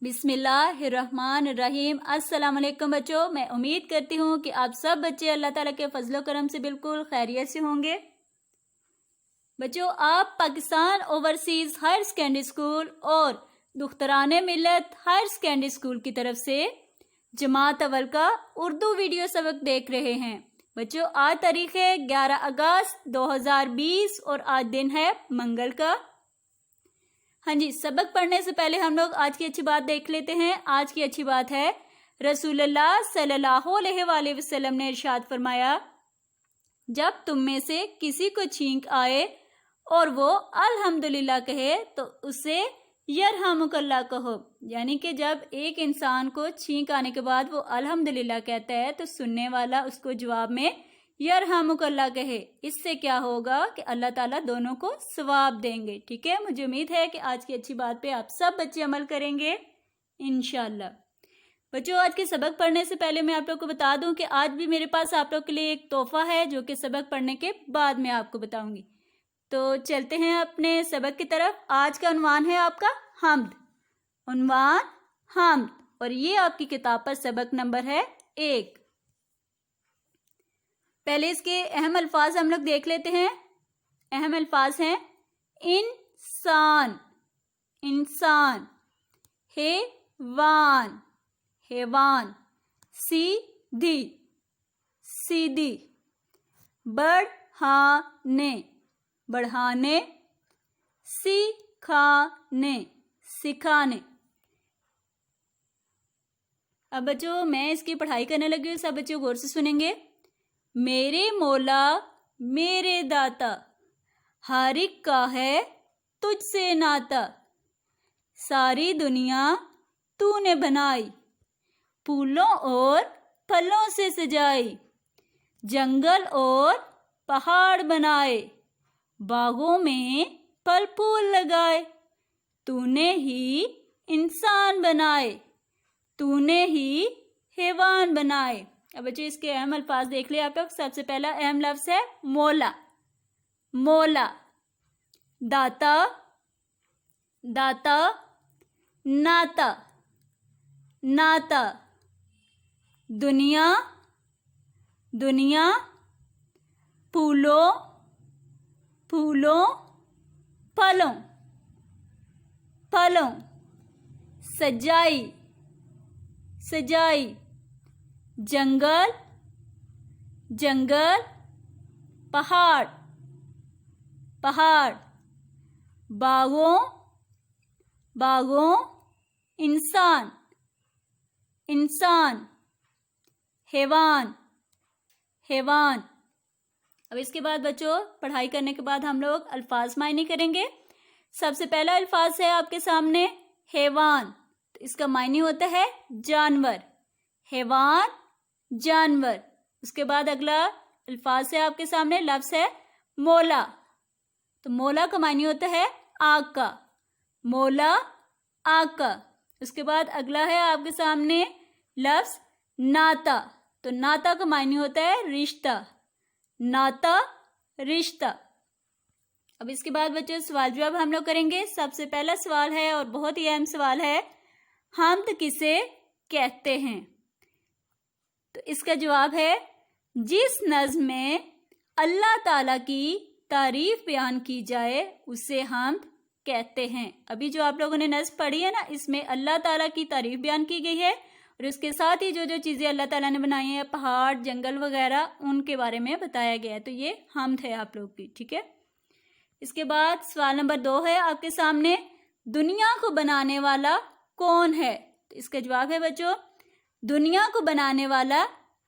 बिस्मिल्लाहिर्रहमानिर्रहीम। अस्सलाम वालेकुम बच्चों, मैं उम्मीद करती हूँ कि आप सब बच्चे अल्लाह ताला के फजलो करम से बिल्कुल खैरियत से होंगे। बच्चों, आप Pakistan overseas higher secondary school और दुख्तराने मिल्लत हायर सेकेंडरी स्कूल की तरफ से जमात अव्वल का उर्दू वीडियो सबक देख रहे हैं। बच्चों, आज तारीख है 11 अगस्त 2020 और आज दिन है मंगल का। हाँ जी, सबक पढ़ने से पहले हम लोग आज की अच्छी बात देख लेते हैं। आज की अच्छी बात है, रसूलुल्लाह सल्लल्लाहु अलैहि वसल्लम ने इरशाद फरमाया, जब तुम में से किसी को छींक आए और वो अल्हम्दुलिल्लाह कहे तो उसे यरहमुकल्लाह कहो। यानी कि जब एक इंसान को छींक आने के बाद वो अल्हम्दुलिल्लाह कहता है तो सुनने वाला उसको जवाब में यरहमुकल्लाह कहे। इससे क्या होगा कि अल्लाह ताला दोनों को सवाब देंगे। ठीक है, मुझे उम्मीद है कि आज की अच्छी बात पे आप सब बच्चे अमल करेंगे इंशाल्लाह। बच्चों, आज के सबक पढ़ने से पहले मैं आप लोग को बता दूं कि आज भी मेरे पास आप लोग के लिए एक तोहफा है जो कि सबक पढ़ने के बाद मैं आपको बताऊंगी। तो चलते हैं अपने सबक की तरफ। आज का उन्वान है आपका हम्द। उन्वान हम्द, और ये आपकी किताब पर सबक नंबर है 1। पहले इसके अहम अल्फाज हम लोग देख लेते हैं। अहम अल्फाज हैं इंसान, इंसान, हैवान, हैवान, सीधी, सीधी, बढ़ाने, बढ़ाने, सिखाने, सिखाने। अब बच्चों, मैं इसकी पढ़ाई करने लगी हूँ, सब बच्चों गौर से सुनेंगे। मेरे मौला मेरे दाता, हर एक का है तुझसे नाता, सारी दुनिया तूने बनाई, फूलों और फलों से सजाई, जंगल और पहाड़ बनाए, बागों में फल फूल लगाए, तूने ही इंसान बनाए, तूने ही हैवान बनाए। अब बच्चों, इसके अहम अल्फाज देख लिया आप लोग। सबसे पहला अहम लफ्ज है मौला, मौला, दाता, दाता, नाता, नाता, दुनिया, दुनिया, फूलों, फूलों, फलों, फलों, सजाई, सजाई, जंगल, जंगल, पहाड़, पहाड़, बागों, बागों, इंसान, इंसान, हैवान, हैवान। अब इसके बाद बच्चों, पढ़ाई करने के बाद हम लोग अल्फाज मायने करेंगे। सबसे पहला अल्फाज है आपके सामने हैवान। तो इसका मायने होता है जानवर, हैवान, जानवर। उसके बाद अगला अल्फाज है आपके सामने, लफ्ज है मौला। तो मौला का मायने होता है आका, मौला, आका। उसके बाद अगला है आपके सामने लफ्ज नाता। तो नाता का मायने होता है रिश्ता, नाता, रिश्ता। अब इसके बाद बच्चों सवाल जवाब हम लोग करेंगे। सबसे पहला सवाल है और बहुत ही अहम सवाल है, हम्द किसे कहते हैं? तो इसका जवाब है, जिस नज़्म में अल्लाह ताला की तारीफ बयान की जाए उसे हम्द कहते हैं। अभी जो आप लोगों ने नज़्म पढ़ी है ना, इसमें अल्लाह ताला की तारीफ बयान की गई है और उसके साथ ही जो जो चीज़ें अल्लाह ताला ने बनाई हैं, पहाड़, जंगल वगैरह, उनके बारे में बताया गया है। तो ये हम्द है आप लोग की। ठीक है, इसके बाद सवाल नंबर 2 है आपके सामने, दुनिया को बनाने वाला कौन है? तो इसका जवाब है बच्चों, दुनिया को बनाने वाला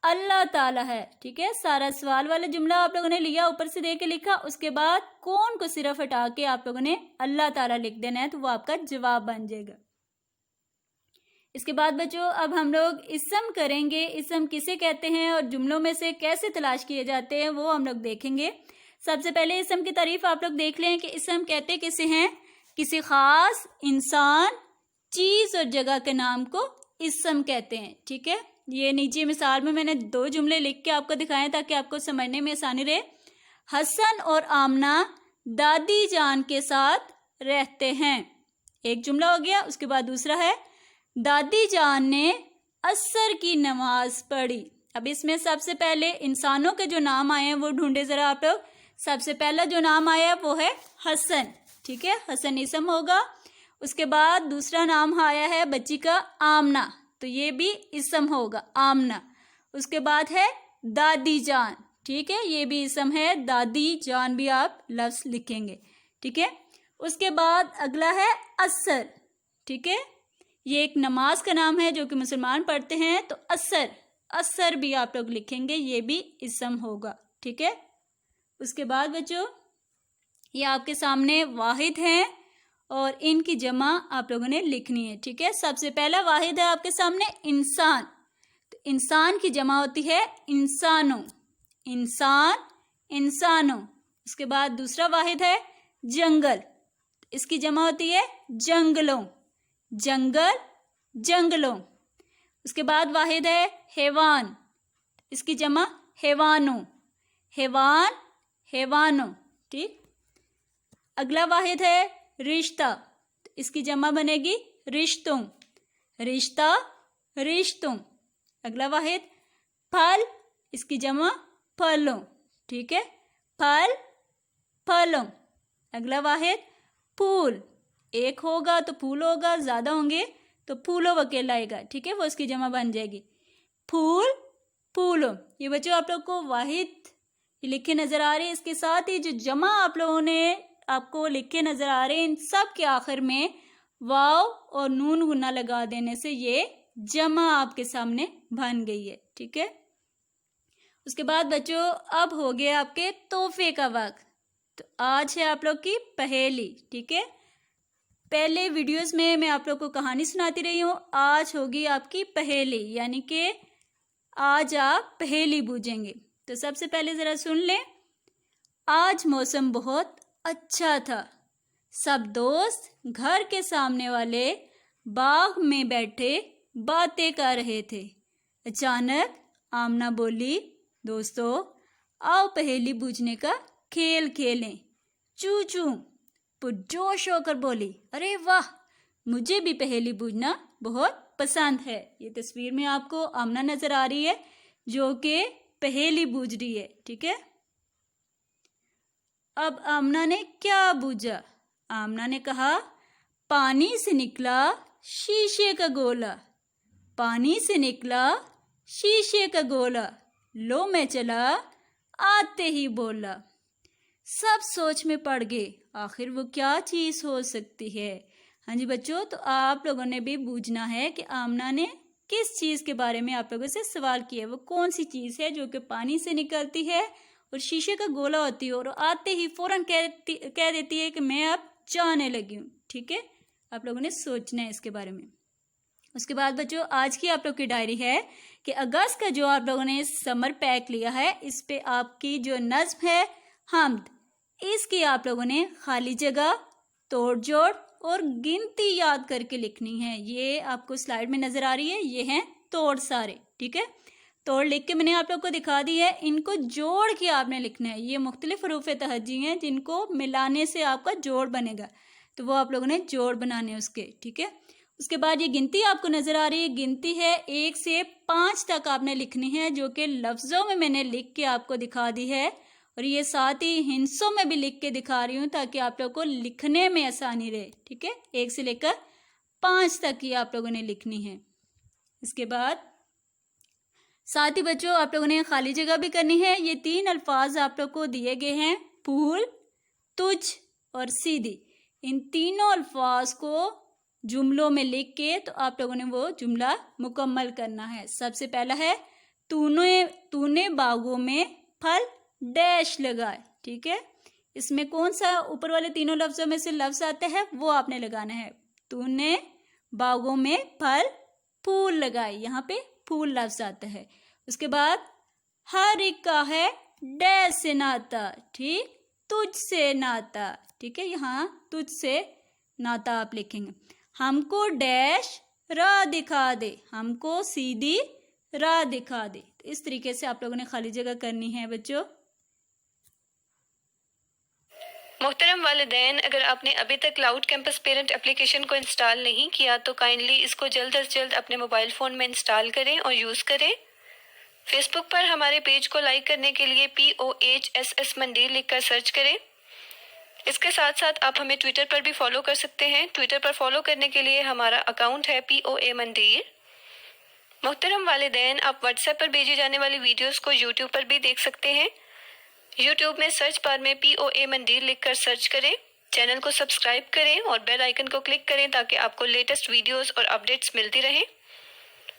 अल्लाह ताला है। ठीक है, सारा सवाल वाला जुमला आप लोगों ने लिया, ऊपर से दे के लिखा, उसके बाद कौन को सिर्फ हटा के आप लोगों ने अल्लाह ताला लिख देना है, तो वो आपका जवाब बन जाएगा। इसके बाद बच्चों, अब हम लोग इसम करेंगे। इसम किसे कहते हैं और जुमलों में से कैसे तलाश किए जाते हैं वो हम लोग देखेंगे। सबसे पहले इसम की तारीफ आप लोग देख लें कि इसम कहते किसे हैं? किसी खास इंसान, चीज और जगह के नाम को इसम कहते हैं। ठीक है, ये नीचे मिसाल में मैंने 2 जुमले लिख के आपको दिखाए ताकि आपको समझने में आसानी रहे। हसन और आमना दादी जान के साथ रहते हैं, एक जुमला हो गया। उसके बाद दूसरा है, दादी जान ने असर की नमाज पढ़ी। अब इसमें सबसे पहले इंसानों के जो नाम आए हैं वो ढूंढे जरा आप लोग। सबसे पहला जो नाम आया वो है हसन, ठीक है, हसन इसम होगा। उसके बाद दूसरा नाम आया है बच्ची का आमना, तो ये भी इसम होगा, आमना। उसके बाद है दादी जान, ठीक है, ये भी इसम है, दादी जान भी आप लफ्ज लिखेंगे, ठीक है। उसके बाद अगला है असर, ठीक है, ये एक नमाज का नाम है जो कि मुसलमान पढ़ते हैं, तो असर, असर भी आप लोग लिखेंगे, ये भी इसम होगा, ठीक है। उसके बाद बच्चों ये आपके सामने वाहिद हैं और इनकी जमा आप लोगों ने लिखनी है, ठीक है। सबसे पहला वाहिद है आपके सामने इंसान, तो इंसान की जमा होती है इंसानों, इंसान, इंसानों। उसके बाद दूसरा वाहिद है जंगल, इसकी जमा होती है जंगलों, जंगल, जंगलों। उसके बाद वाहिद है हैवान, इसकी जमा हैवानों, हैवान, हैवानों, ठीक। अगला वाहिद है रिश्ता, इसकी जमा बनेगी रिश्तों, रिश्ता, रिश्तों। अगला वाहिद फल, इसकी जमा फलों, ठीक है, फल, फलों। अगला वाहिद फूल, एक होगा तो फूल होगा, ज्यादा होंगे तो फूलों अकेला आएगा, ठीक है, वो इसकी जमा बन जाएगी फूल, फूलों। ये बच्चों आप लोग को वाहिद लिखे नजर आ रहे हैं। इसके साथ ही जो जमा आप लोगों ने आपको लिखे नजर आ रहे हैं, इन सब के आखिर में वाव और नून गुना लगा देने से ये जमा आपके सामने बन गई है, ठीक है। उसके बाद बच्चों अब हो गया आपके तोहफे का वक्त। तो आज है आप लोग की पहेली, ठीक है। पहले वीडियोस में मैं आप लोग को कहानी सुनाती रही हूँ, आज होगी आपकी पहेली, यानी कि आज आप पहेली बूझेंगे। तो सबसे पहले जरा सुन लें। आज मौसम बहुत अच्छा था, सब दोस्त घर के सामने वाले बाग में बैठे बातें कर रहे थे। अचानक आमना बोली, दोस्तों आओ पहेली बूझने का खेल खेलें। चू चू पुरजोश होकर बोली, अरे वाह, मुझे भी पहेली बूझना बहुत पसंद है। ये तस्वीर में आपको आमना नजर आ रही है जो कि पहेली बूझ रही है, ठीक है। अब आमना ने क्या बूझा? आमना ने कहा, पानी से निकला शीशे का गोला, पानी से निकला शीशे का गोला, लो मैं चला आते ही बोला। सब सोच में पड़ गए, आखिर वो क्या चीज हो सकती है। हाँ जी बच्चों, तो आप लोगों ने भी बूझना है कि आमना ने किस चीज के बारे में आप लोगों से सवाल किया, वो कौन सी चीज है जो कि पानी से निकलती है और शीशे का गोला होती है और आते ही फौरन कह देती है कि मैं अब जाने लगी हूँ, ठीक है। आप लोगों ने सोचना है इसके बारे में। उसके बाद बच्चों आज की आप लोग की डायरी है कि अगस्त का जो आप लोगों ने समर पैक लिया है, इस पे आपकी जो नज्म है हम्द, इसकी आप लोगों ने खाली जगह, तोड़ जोड़ और गिनती याद करके लिखनी है। ये आपको स्लाइड में नजर आ रही है, ये हैं तोड़ सारे, ठीक है। तोड़ लिख के मैंने आप लोग को दिखा दी है, इनको जोड़ के आपने लिखना है। ये मुख्तलिफ हरूफ तहज्जी हैं जिनको मिलाने से आपका जोड़ बनेगा, तो वो आप लोगों ने जोड़ बनाने हैं उसके, ठीक है। उसके बाद ये गिनती आपको नजर आ रही है, गिनती है 1 से 5 तक आपने लिखनी है, जो कि लफ्जों में मैंने लिख के आपको दिखा दी है और ये साथ ही हिंसों में भी लिख के दिखा रही हूँ ताकि आप लोग को लिखने में आसानी रहे, ठीक है। 1 से लेकर 5 तक ही आप लोगों ने लिखनी है। इसके बाद साथ ही बच्चों आप लोगों ने खाली जगह भी करनी है। ये 3 अल्फाज आप लोग को दिए गए हैं, फूल, तुझ और सीधी। इन तीनों अल्फाज को जुमलों में लिख के तो आप लोगों ने वो जुमला मुकम्मल करना है। सबसे पहला है तूने बागों में फल डैश लगाए, ठीक है। इसमें कौन सा ऊपर वाले तीनों लफ्जों में से लफ्ज आता है वो आपने लगाना है। तूने बागों में फल फूल लगाए, यहाँ पे फूल लफ्ज आता है। उसके बाद हर एक का है डैश से नाता, ठीक, तुझ से नाता, ठीक है, यहाँ तुझ से नाता आप लिखेंगे। हमको डैश राह दिखा दे, हमको सीधी राह दिखा दे। तो इस तरीके से आप लोगों ने खाली जगह करनी है बच्चों। محترم والدین، اگر آپ نے ابھی تک کلاؤڈ کیمپس پیرنٹ اپلیکیشن کو انسٹال نہیں کیا تو کائنڈلی اس کو جلد از جلد اپنے موبائل فون میں انسٹال کریں اور یوز کریں۔ فیس بک پر ہمارے پیج کو لائک کرنے کے لیے POHSS مندیر لکھ کر سرچ کریں۔ اس کے ساتھ ساتھ آپ ہمیں ٹویٹر پر بھی فالو کر سکتے ہیں۔ ٹویٹر پر فالو کرنے کے لیے ہمارا اکاؤنٹ ہے POA مندیر۔ محترم والدین، آپ واٹس ایپ پر بھیجی جانے والی ویڈیوز کو یوٹیوب پر بھی دیکھ سکتے ہیں۔ یوٹیوب میں سرچ بار میں POA مندیر لکھ کر سرچ کریں، چینل کو سبسکرائب کریں اور بیل آئیکن کو کلک کریں تاکہ آپ کو لیٹسٹ ویڈیوز اور اپڈیٹس ملتی رہیں۔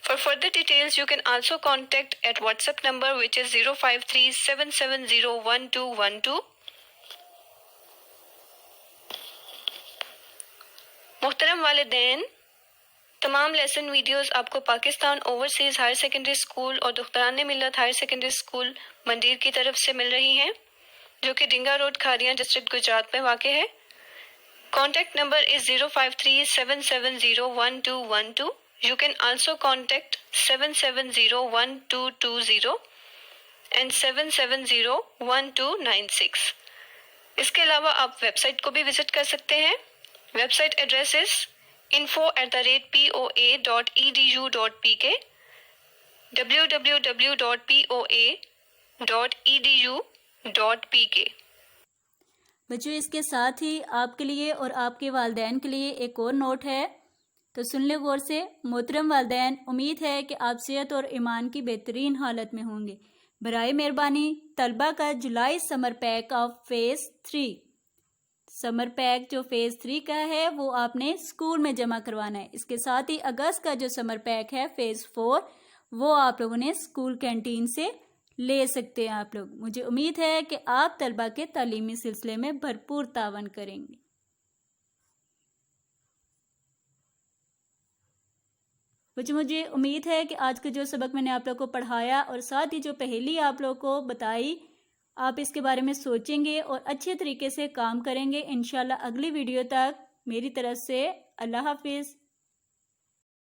For further details, you can also contact at WhatsApp number which is 053-770-1212. محترم والدین، تمام لیسن ویڈیوز آپ کو Pakistan overseas higher secondary school اور دختران ملت ہائر سیکنڈری اسکول مندیر کی طرف سے مل رہی ہیں، جو کہ ڈنگا روڈ کھاریاں ڈسٹرکٹ گجرات میں واقع ہے۔ Contact number is 053-770-1212. You can also contact 770-1220 and 770-1296. اس کے علاوہ آپ ویب سائٹ کو بھی وزٹ کر سکتے ہیں۔ Website address is info@poa.edu.pk www.poa.edu.pk۔ بچوں، اس کے ساتھ ہی آپ کے لیے اور آپ کے والدین کے لیے ایک اور نوٹ ہے، تو سن لیں غور سے۔ محترم والدین، امید ہے کہ آپ صحت اور ایمان کی بہترین حالت میں ہوں گے۔ برائے مہربانی طلبہ کا جولائی summer pack of phase 3 summer pack جو فیز 3 کا ہے وہ آپ نے اسکول میں جمع کروانا ہے۔ اس کے ساتھ ہی اگست کا جو سمر پیک ہے فیز 4 وہ آپ لوگوں نے اسکول کینٹین سے لے سکتے ہیں آپ لوگ۔ مجھے امید ہے کہ آپ طلبہ کے تعلیمی سلسلے میں بھرپور تعاون کریں گے۔ مجھے امید ہے کہ آج کا جو سبق میں نے آپ لوگ کو پڑھایا اور ساتھ ہی جو پہلی آپ لوگ کو بتائی، آپ اس کے بارے میں سوچیں گے اور اچھے طریقے سے کام کریں گے۔ انشاءاللہ اگلی ویڈیو تک میری طرف سے اللہ حافظ۔